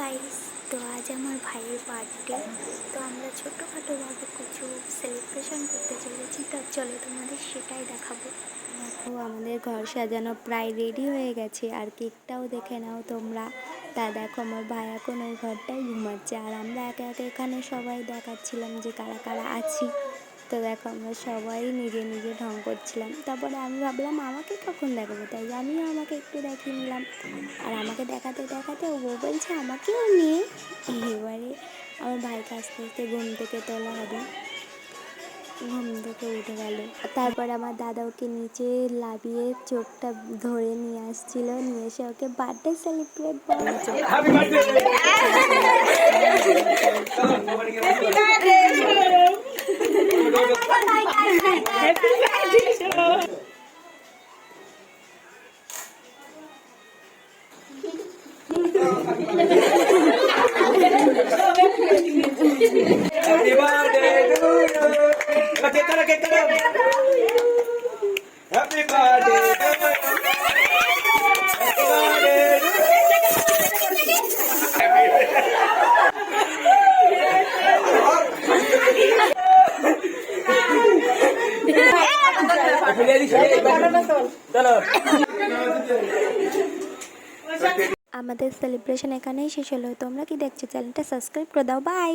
Guys, তো আজ আমার ভাইয়ের বার্থডে। তো আমরা ছোটোখাটোভাবে কিছু সেলিব্রেশন করতে চলেছি। তো চলো তোমাদের সেটাই দেখাবো। দেখো আমাদের ঘর সাজানো প্রায় রেডি হয়ে গেছে, আর কেকটাও দেখে নাও তোমরা। তা দেখো আমার ভাই এখন ওই ঘরটাই ঘুমাচ্ছে, আর আমরা একে একে এখানে সবাই দেখাচ্ছিলাম যে কারা কারা আছি। তো দেখো আমরা সবাই নিজে নিজে ঢং করছিলাম। তারপরে আমি ভাবলাম আমাকে কখন দেখাবো, তাই আমিও আমাকে একটু দেখিয়ে নিলাম। আর আমাকে দেখাতে দেখাতে ও বলছে আমাকেও নিয়ে। এবারে আমার ভাইকে আস্তে আস্তে ঘুম থেকে তোলা হবে, ঘুম থেকে উঠে গেল। তারপর আমার দাদা ওকে নিচে লাবিয়ে চোখটা ধরে নিয়ে আসছিল, নিয়ে এসে ওকে birthday celebrate Happy birthday to you. Happy birthday to you. Happy birthday to you. আমাদের সেলিব্রেশন এখানেই শেষ হলো। তোমরা কি দেখছো? চ্যানেলটা সাবস্ক্রাইব করে দাও। বাই।